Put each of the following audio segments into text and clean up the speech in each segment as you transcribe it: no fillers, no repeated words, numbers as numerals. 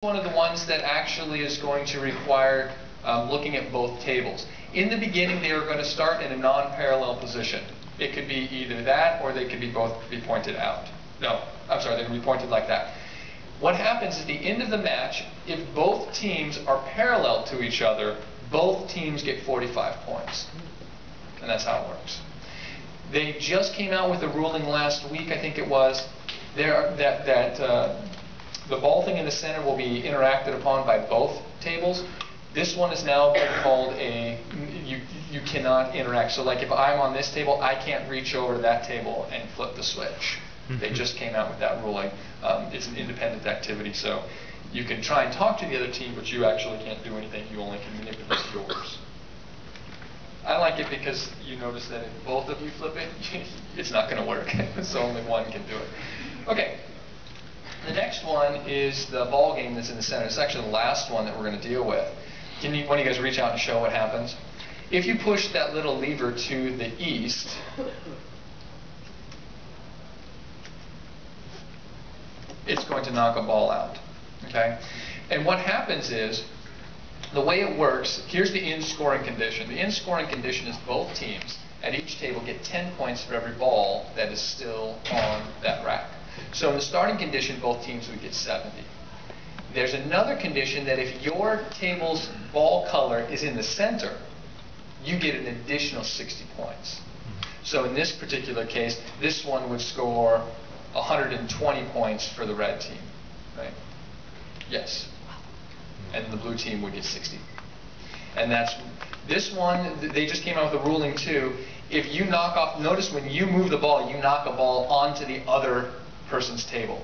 One of the ones that actually is going to require looking at both tables. In the beginning, they are going to start in a non-parallel position. It could be either that, or they could be both be pointed out. No, I'm sorry, they can be pointed like that. What happens at the end of the match, if both teams are parallel to each other, both teams get 45 points. And that's how it works. They just came out with a ruling last week, I think it was, the ball thing in the center will be interacted upon by both tables. This one is now called you cannot interact. So like if I'm on this table, I can't reach over to that table and flip the switch. They just came out with that ruling. It's an independent activity, so you can try and talk to the other team, but you actually can't do anything. You only can manipulate yours. I like it because you notice that if both of you flip it, it's not going to work. So only one can do it. Okay. The next one is the ball game that's in the center. It's actually the last one that we're going to deal with. Can one of you guys reach out and show what happens? If you push that little lever to the east, it's going to knock a ball out. Okay? And what happens is, the way it works, here's the end scoring condition. The end scoring condition is both teams at each table get 10 points for every ball that is still on that rack. So in the starting condition, both teams would get 70. There's another condition that if your table's ball color is in the center, you get an additional 60 points. So in this particular case, this one would score 120 points for the red team, right? Yes. And the blue team would get 60. And that's this one. They just came out with a ruling too. If you knock off, notice when you move the ball, you knock a ball onto the other person's table,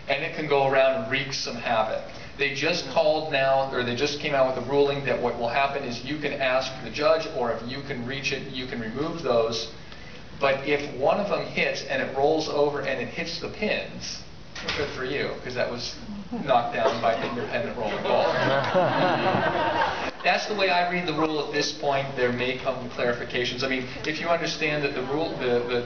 and it can go around and wreak some havoc. They just called now, or they just came out with a ruling that what will happen is you can ask the judge, or if you can reach it, you can remove those. But if one of them hits and it rolls over and it hits the pins, good for you, because that was knocked down by an independent rolling ball. That's the way I read the rule at this point. There may come clarifications. I mean, if you understand that the rule, the